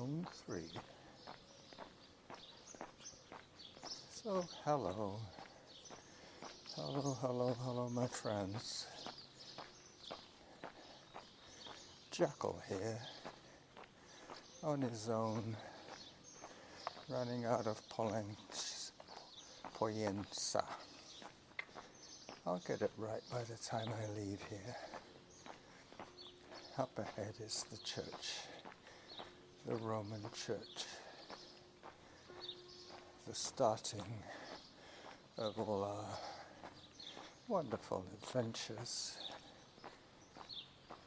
Zone 3. So, hello, my friends. Jackal here, on his own, running out of Poyensa. I'll get it right by the time I leave here. Up ahead is the church, the Roman church, the starting of all our wonderful adventures.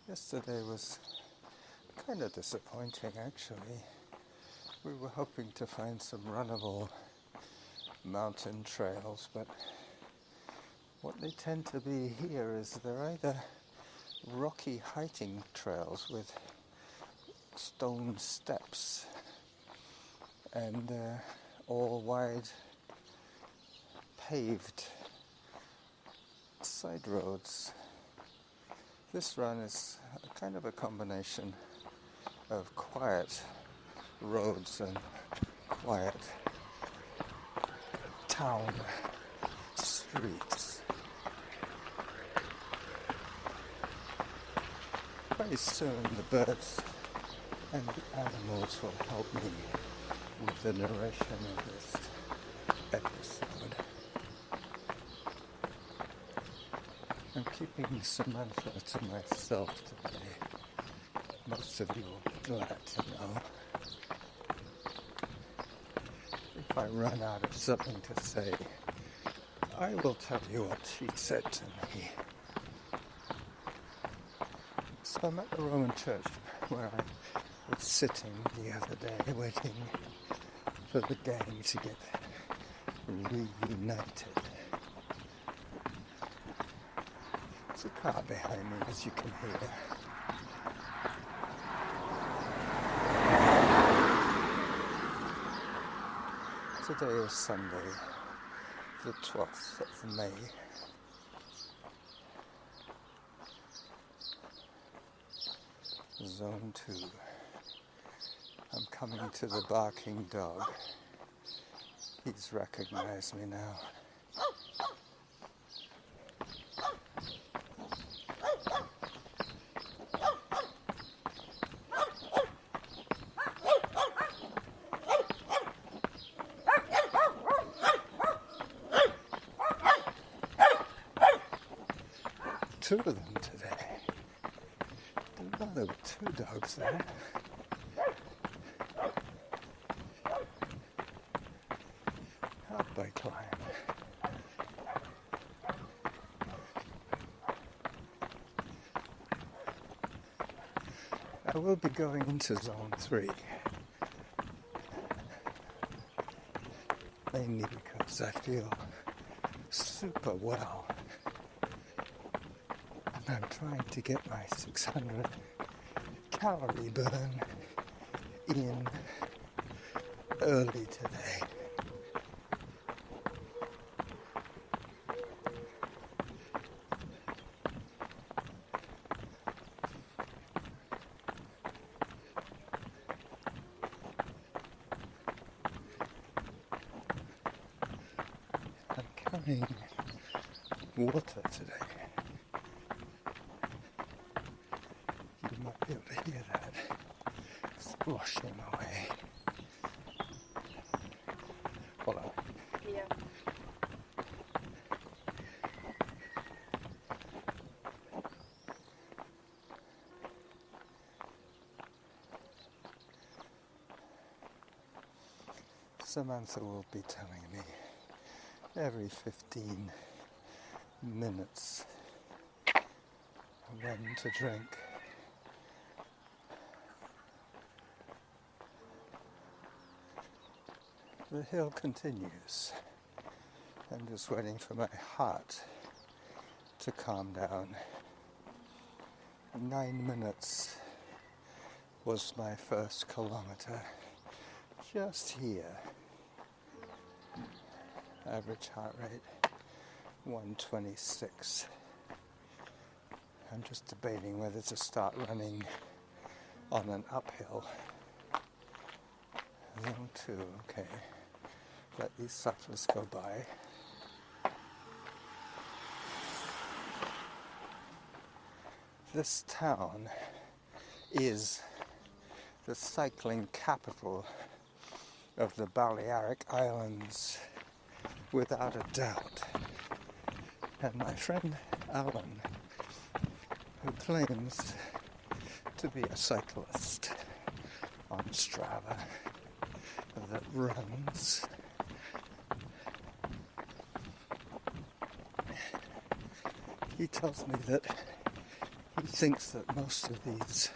Yesterday was kind of disappointing, actually. We were hoping to find some runnable mountain trails, but what they tend to be here is they're either rocky hiking trails with stone steps and all wide paved side roads. This run is kind of a combination of quiet roads and quiet town streets. Very soon the birds and the animals will help me with the narration of this episode. I'm keeping Samantha to myself today. Most of you will be glad to know. If I run out of something to say, I will tell you what she said to me. So I'm at the Roman church where I was sitting the other day waiting for the gang to get reunited. There's a car behind me, as you can hear. Today is Sunday, the 12th of May. Zone 2. I'm coming to the barking dog. He's recognized me now. Two of them today. Didn't know there were two dogs there. Up I climb. I will be going into Zone 3. Mainly because I feel super well. I'm trying to get my 600 calorie burn in early today. I'm carrying water today. You might be able to hear that splashing away. Hold on. Yeah. Samantha will be telling me every 15 minutes when to drink. The hill continues. I'm just waiting for my heart to calm down. 9 minutes was my first kilometer. Just here. Average heart rate 126. I'm just debating whether to start running on an uphill Zone 2, okay. Let these cyclists go by. This town is the cycling capital of the Balearic Islands, without a doubt. And my friend Alan, who claims to be a cyclist on Strava that runs, he tells me that he thinks that most of these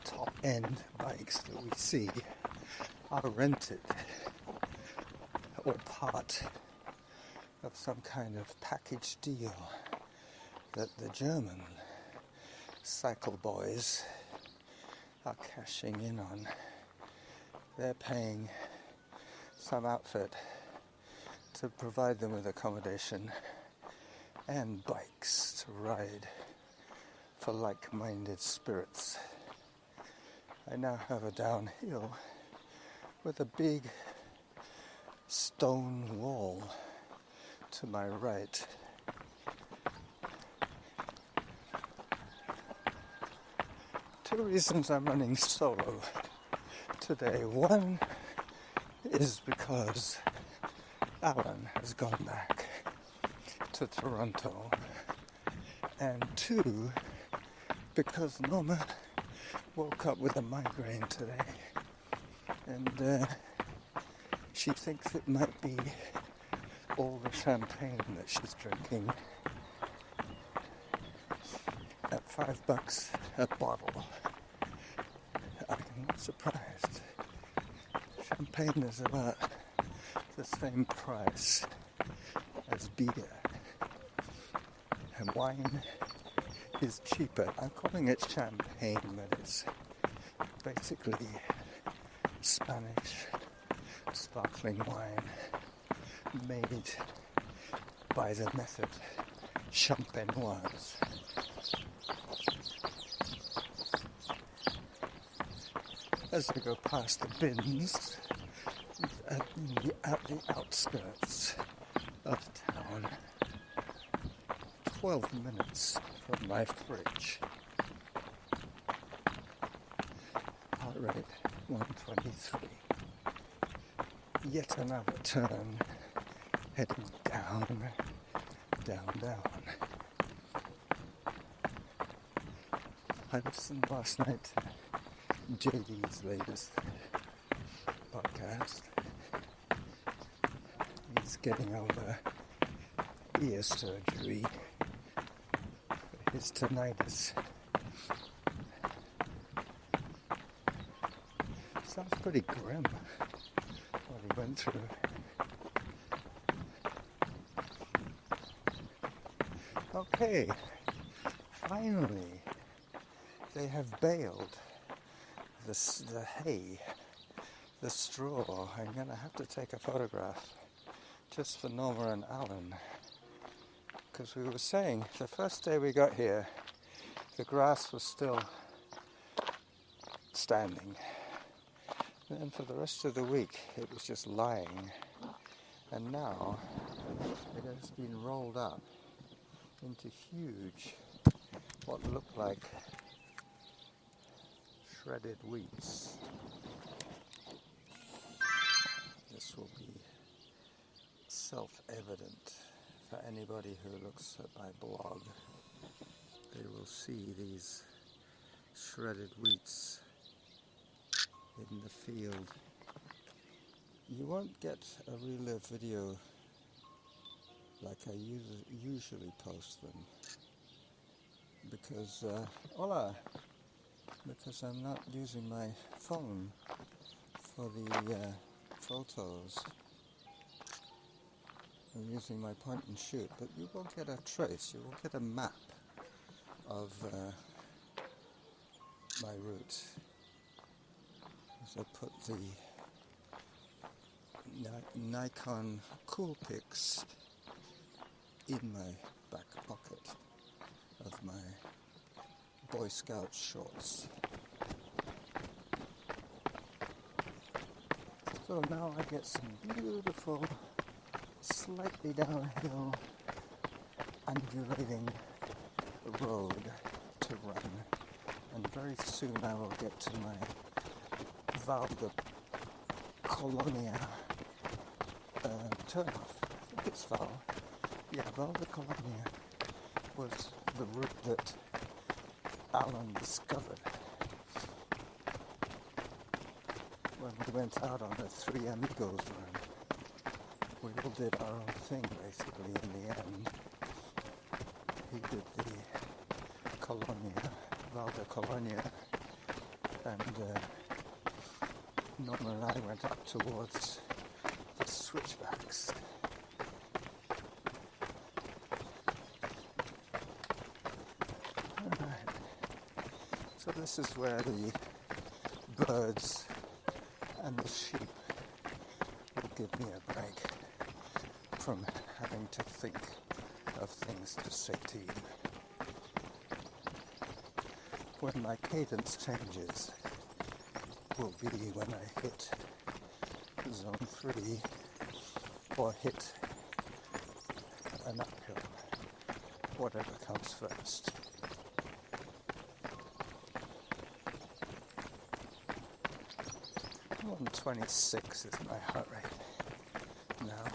top-end bikes that we see are rented or part of some kind of package deal that the German cycle boys are cashing in on. They're paying some outfit to provide them with accommodation and bikes to ride for like-minded spirits. I now have a downhill with a big stone wall to my right. Two reasons I'm running solo today. One is because Alan has gone back to Toronto, and two, because Norma woke up with a migraine today, and she thinks it might be all the champagne that she's drinking at $5 a bottle. I'm not surprised. Champagne is about the same price as beer, and wine is cheaper. I'm calling it champagne, but it's basically Spanish sparkling wine made by the method champenoise. As I go past the bins at the outskirts of town, 12 minutes from my fridge. Heart rate 123. Yet another turn, heading down, down, down. I listened last night to JD's latest podcast. He's getting over ear surgery for his tinnitus. Sounds pretty grim what he went through. Okay, finally, they have baled the hay, the straw. I'm going to have to take a photograph just for Norma and Alan, because we were saying the first day we got here, the grass was still standing. And then for the rest of the week, it was just lying. And now it has been rolled up into huge, what look like shredded wheats. This will be self-evident for anybody who looks at my blog. They will see these shredded wheats in the field. You won't get a real live video like I usually post them, because because I'm not using my phone for the photos. I'm using my point and shoot, but you will get a trace, you will get a map of my route. As I put the Nikon Coolpix in my back pocket of my Boy Scout shorts. So now I get some beautiful, slightly downhill, undulating road to run. And very soon I will get to my Val da Colonya turnoff. I think it's Val. Yeah, Val da Colonya was the route that Alan discovered when we went out on the Three Amigos run. We all did our own thing basically in the end. He did the Colonia, Val da Colonya, and Norman and I went up towards the switchbacks. Alright, so this is where the birds and the sheep will give me a break from having to think of things to say to you. When my cadence changes will be when I hit zone 3 or hit an uphill, whatever comes first. 126 is my heart rate now.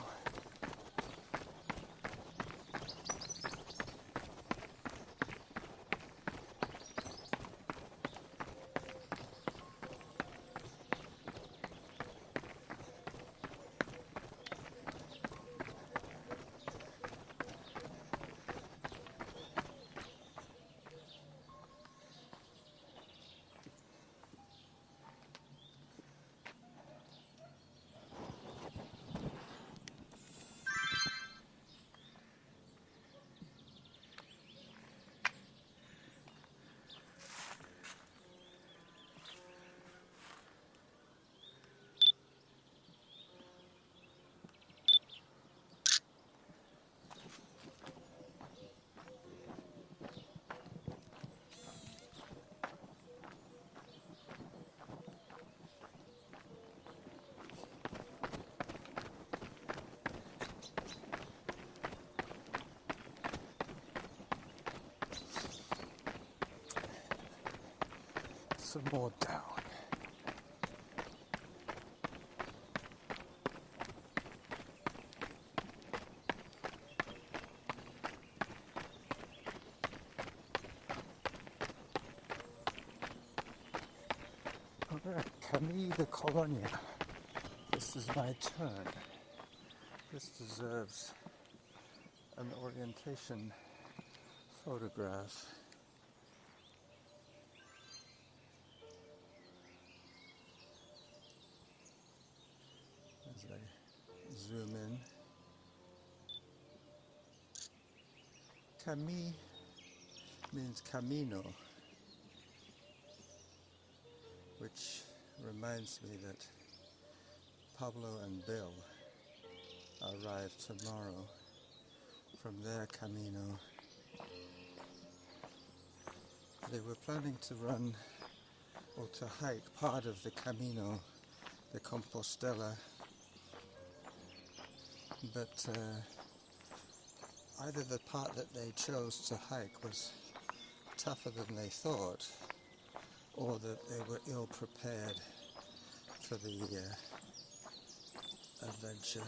Some more down. Alright, Val da Colonya. This is my turn. This deserves an orientation photograph. As I zoom in. Camí means camino, which reminds me that Pablo and Bill arrive tomorrow from their camino. They were planning to run or to hike part of the Camino de Compostela, but either the part that they chose to hike was tougher than they thought, or that they were ill prepared for the adventure.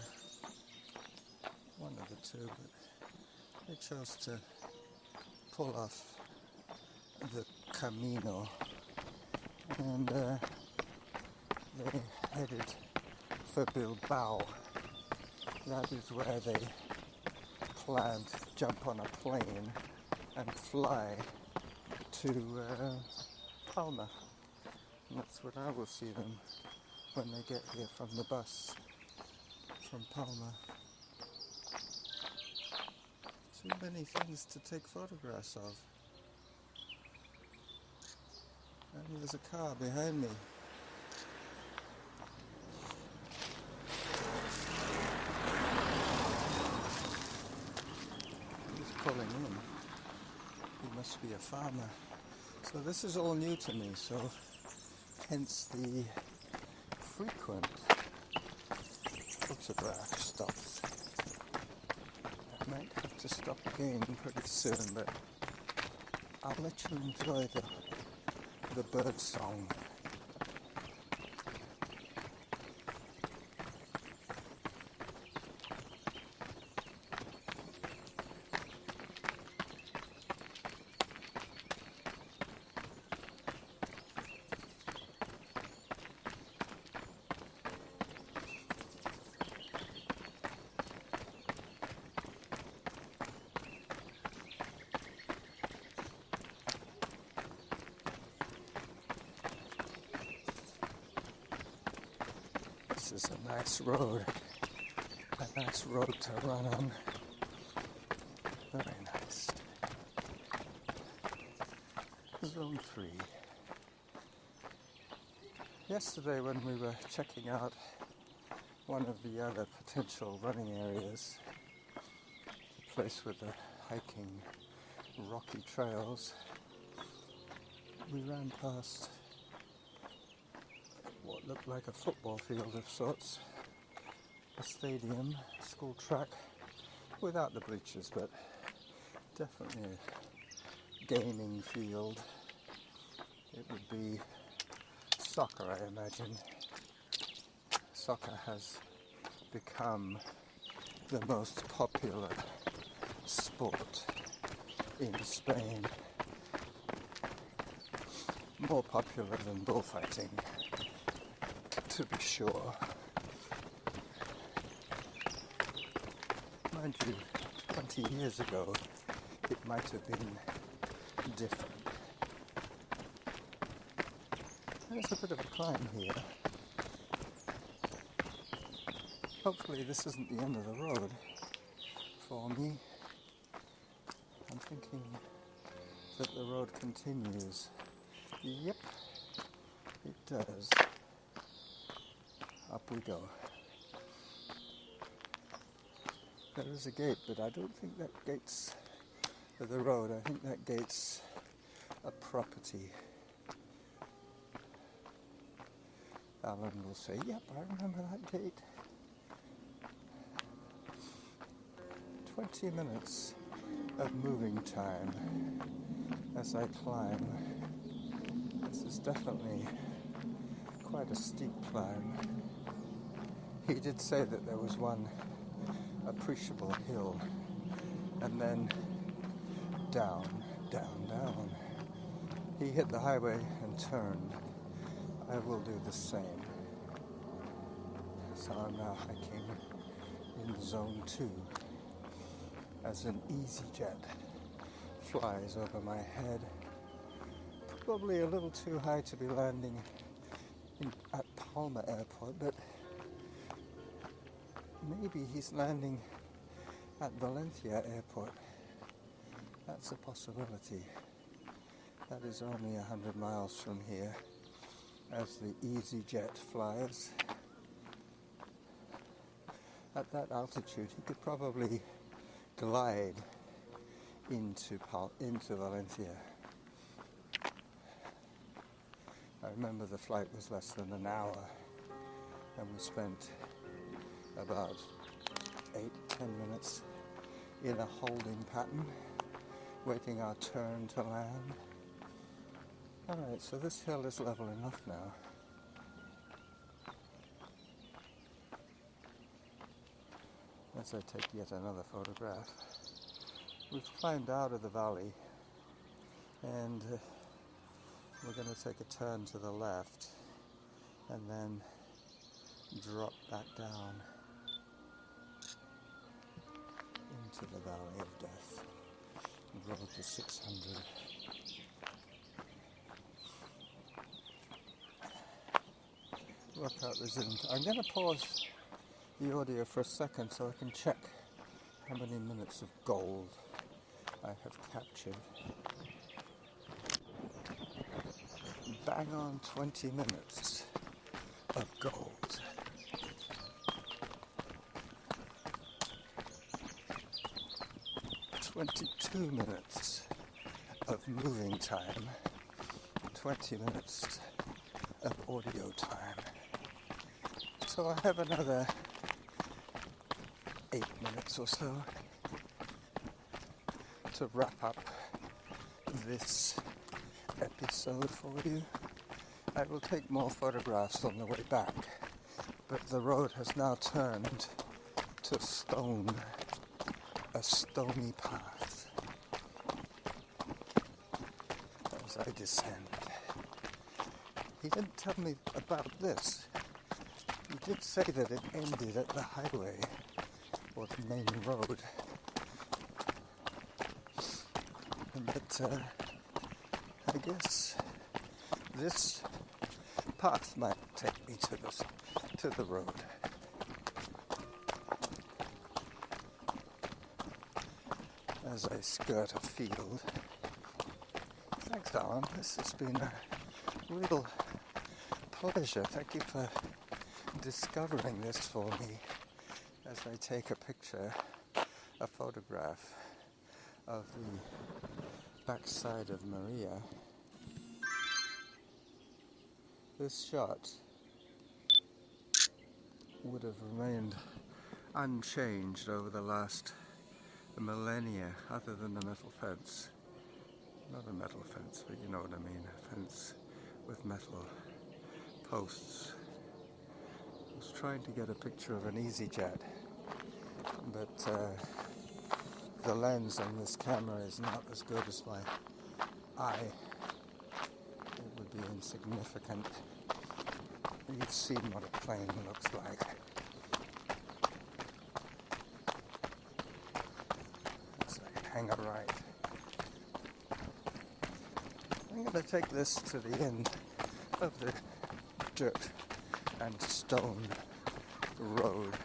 One of the two, but they chose to pull off the Camino, and they headed for Bilbao. That is where they planned to jump on a plane and fly to Palma. And that's what I will see them when they get here from the bus from Palma. Too many things to take photographs of. And there's a car behind me. He's pulling in. He must be a farmer. So this is all new to me, so hence the frequent photograph stops. I might have to stop again pretty soon, but I'll let you enjoy the bird song. This is a nice road to run on. Very nice. Zone 3. Yesterday when we were checking out one of the other potential running areas, the place with the hiking rocky trails, we ran past what looked like a football field of sorts, a stadium, school track, without the bleachers, but definitely a gaming field. It would be soccer, I imagine. Soccer has become the most popular sport in Spain, more popular than bullfighting, to be sure. Mind you, 20 years ago it might have been different. There's a bit of a climb here. Hopefully this isn't the end of the road for me. I'm thinking that the road continues. Yep, it does. Up we go. There is a gate, but I don't think that gate's the road. I think that gate's a property. Alan will say, yep, I remember that gate. 20 minutes of moving time as I climb. This is definitely quite a steep climb. He did say that there was one appreciable hill, and then down, down, down. He hit the highway and turned. I will do the same. So I'm now hiking in Zone 2 as an EasyJet flies over my head. Probably a little too high to be landing at Palma Airport, but maybe he's landing at Valencia Airport. That's a possibility. That is only 100 miles from here as the EasyJet flies. At that altitude, he could probably glide into Valencia. I remember the flight was less than an hour, and we spent about 8-10 minutes in a holding pattern, waiting our turn to land. Alright, so this hill is level enough now. As I take yet another photograph. We've climbed out of the valley, and we're going to take a turn to the left and then drop back down into the Valley of Death, road to 600. Workout resumed. I'm going to pause the audio for a second so I can check how many minutes of gold I have captured. Bang on 20 minutes of gold. "22 minutes of moving time, 20 minutes of audio time." So I have another 8 minutes or so to wrap up this episode for you. I will take more photographs on the way back, but the road has now turned to stone, a stony path as I descend. He didn't tell me about this. He did say that it ended at the highway or the main road. But I guess this path might take me to the road. As I skirt a field. Thanks, Alan. This has been a real pleasure. Thank you for discovering this for me as I take a photograph of the backside of Maria. This shot would have remained unchanged over the last millennia, other than the metal fence. Not a metal fence, but you know what I mean, a fence with metal posts. I was trying to get a picture of an EasyJet, but the lens on this camera is not as good as my eye. It would be insignificant. You've seen what a plane looks like. It's like hang a right. I'm going to take this to the end of the dirt and stone road.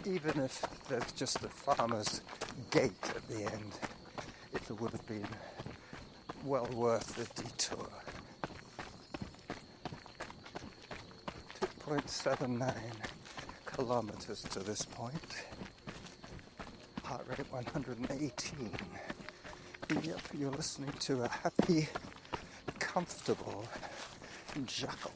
Even if there's just a farmer's gate at the end, it would have been well worth the detour. 2.79 kilometers to this point. Heart rate 118. Yep, you're listening to a happy, comfortable jackal.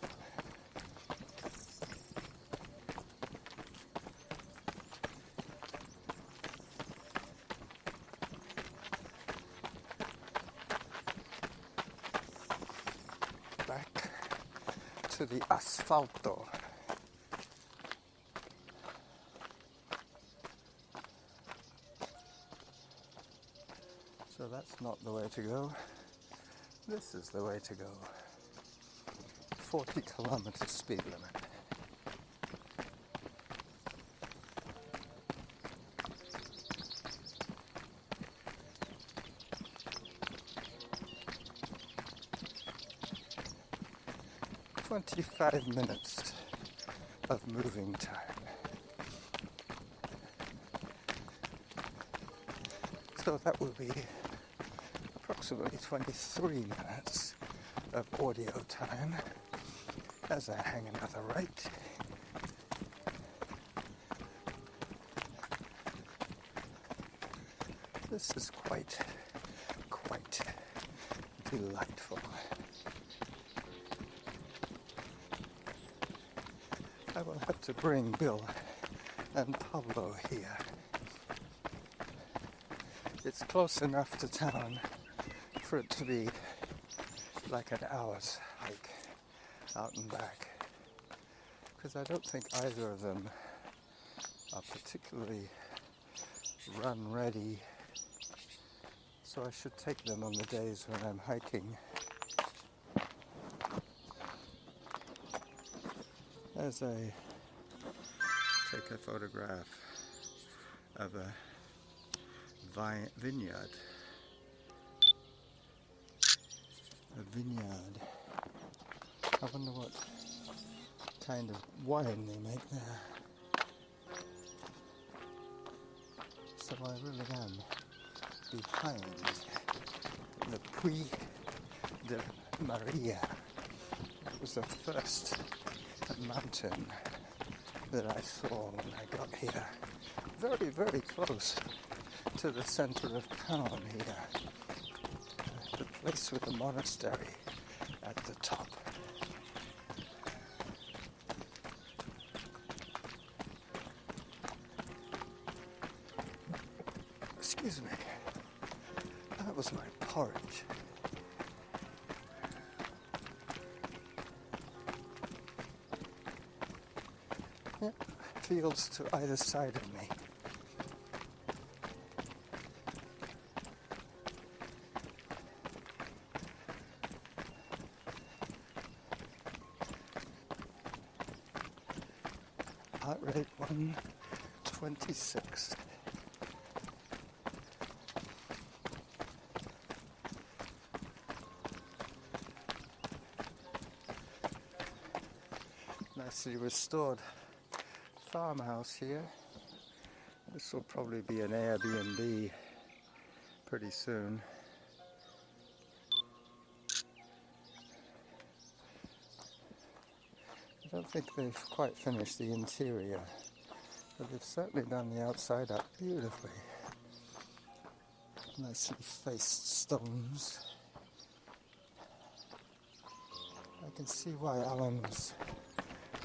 Back to the asfalto. So that's not the way to go. This is the way to go. 40 kilometers speed limit. "25 minutes of moving time." So that will be approximately 23 minutes of audio time as I hang another right. This is quite delightful. I will have to bring Bill and Pablo here. It's close enough to town for it to be like an hour's hike out and back, because I don't think either of them are particularly run ready, so I should take them on the days when I'm hiking. As I take a photograph of a vineyard. A vineyard. I wonder what kind of wine they make there. So I really am behind the Puy de Maria. It was the first mountain that I saw when I got here. Very, very close to the center of town here. The place with the monastery Excuse me. That was my porridge. Yeah, fields to either side of me. Heart rate 126. Nicely restored farmhouse here. This will probably be an Airbnb pretty soon. I don't think they've quite finished the interior, but they've certainly done the outside up beautifully. Nicely faced stones. I can see why Alan's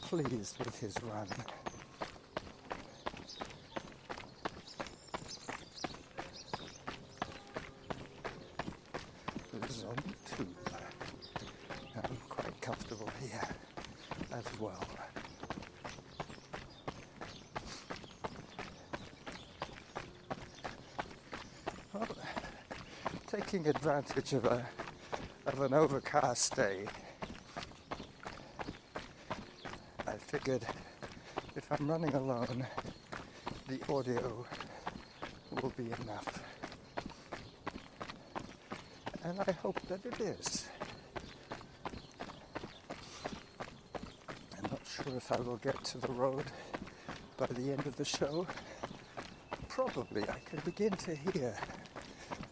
pleased with his run. Zone 2. I'm quite comfortable here as well. Well, taking advantage of an overcast day, I figured if I'm running alone, the audio will be enough. And I hope that it is. I'm not sure if I will get to the road by the end of the show. Probably I can begin to hear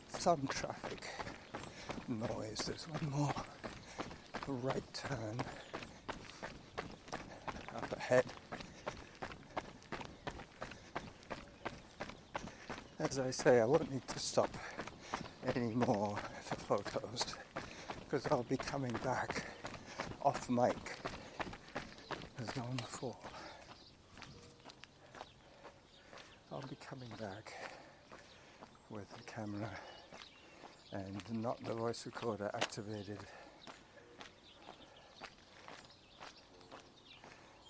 some traffic noise. There's one more right turn up ahead. As I say, I won't need to stop anymore for photos because I'll be coming back off mic as Zone 4. I'll be coming back with the camera and not the voice recorder activated.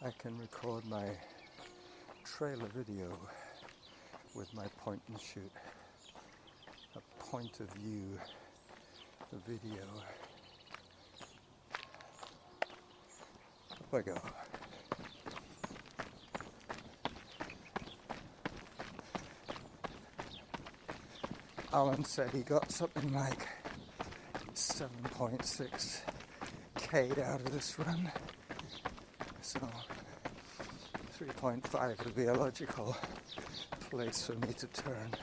I can record my trailer video with my point and shoot. A point of view video. Up I go. Alan said he got something like 7.6 K out of this run. So 3.5 would be a logical place for me to turn.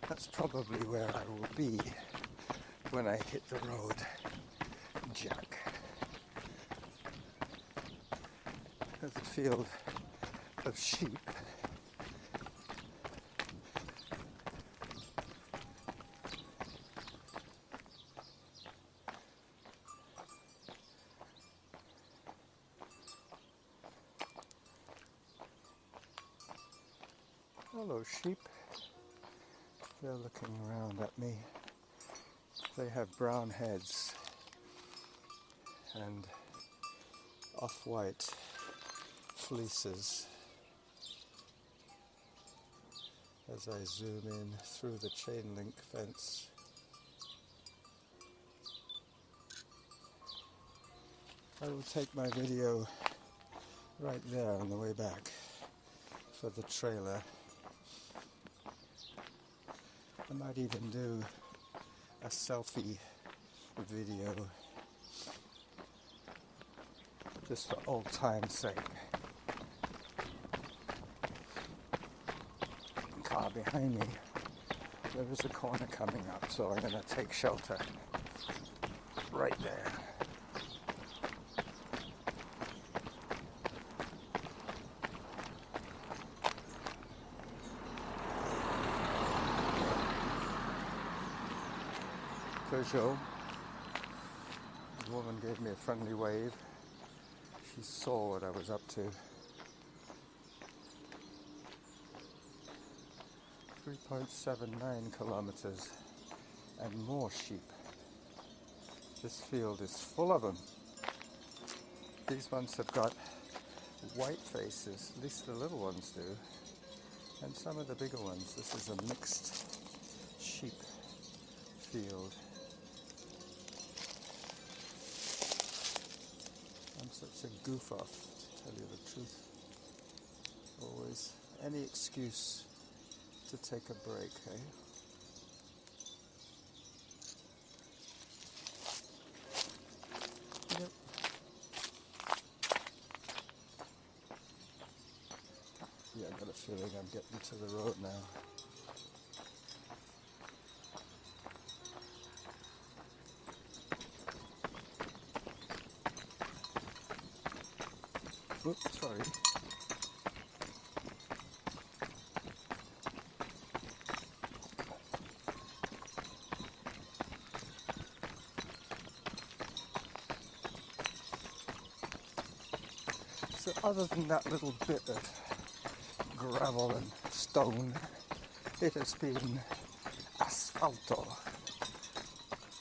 That's probably where I will be when I hit the road, Jack. There's a field of sheep. Hello, sheep. They're looking around at me. They have brown heads and off-white fleeces. As I zoom in through the chain link fence. I will take my video right there on the way back for the trailer. I might even do a selfie video just for old time's sake. Car behind me. There is a corner coming up, so I'm going to take shelter right there. Peugeot. The woman gave me a friendly wave. She saw what I was up to. 3.79 kilometers and more sheep. This field is full of them. These ones have got white faces, at least the little ones do, and some of the bigger ones. This is a mixed sheep field. I'm such a goof off, to tell you the truth. Always any excuse to take a break, eh? Yep. Yeah, I've got a feeling I'm getting to the road now. Oops, sorry. So other than that little bit of gravel and stone, it has been asphalto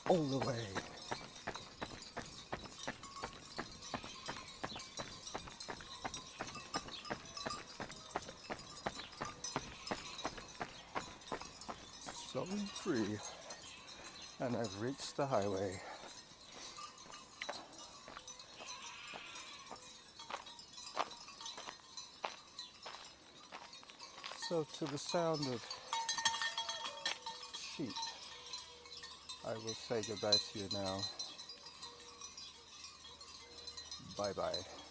all the way. So free, and I've reached the highway. So to the sound of sheep, I will say goodbye to you now. Bye bye.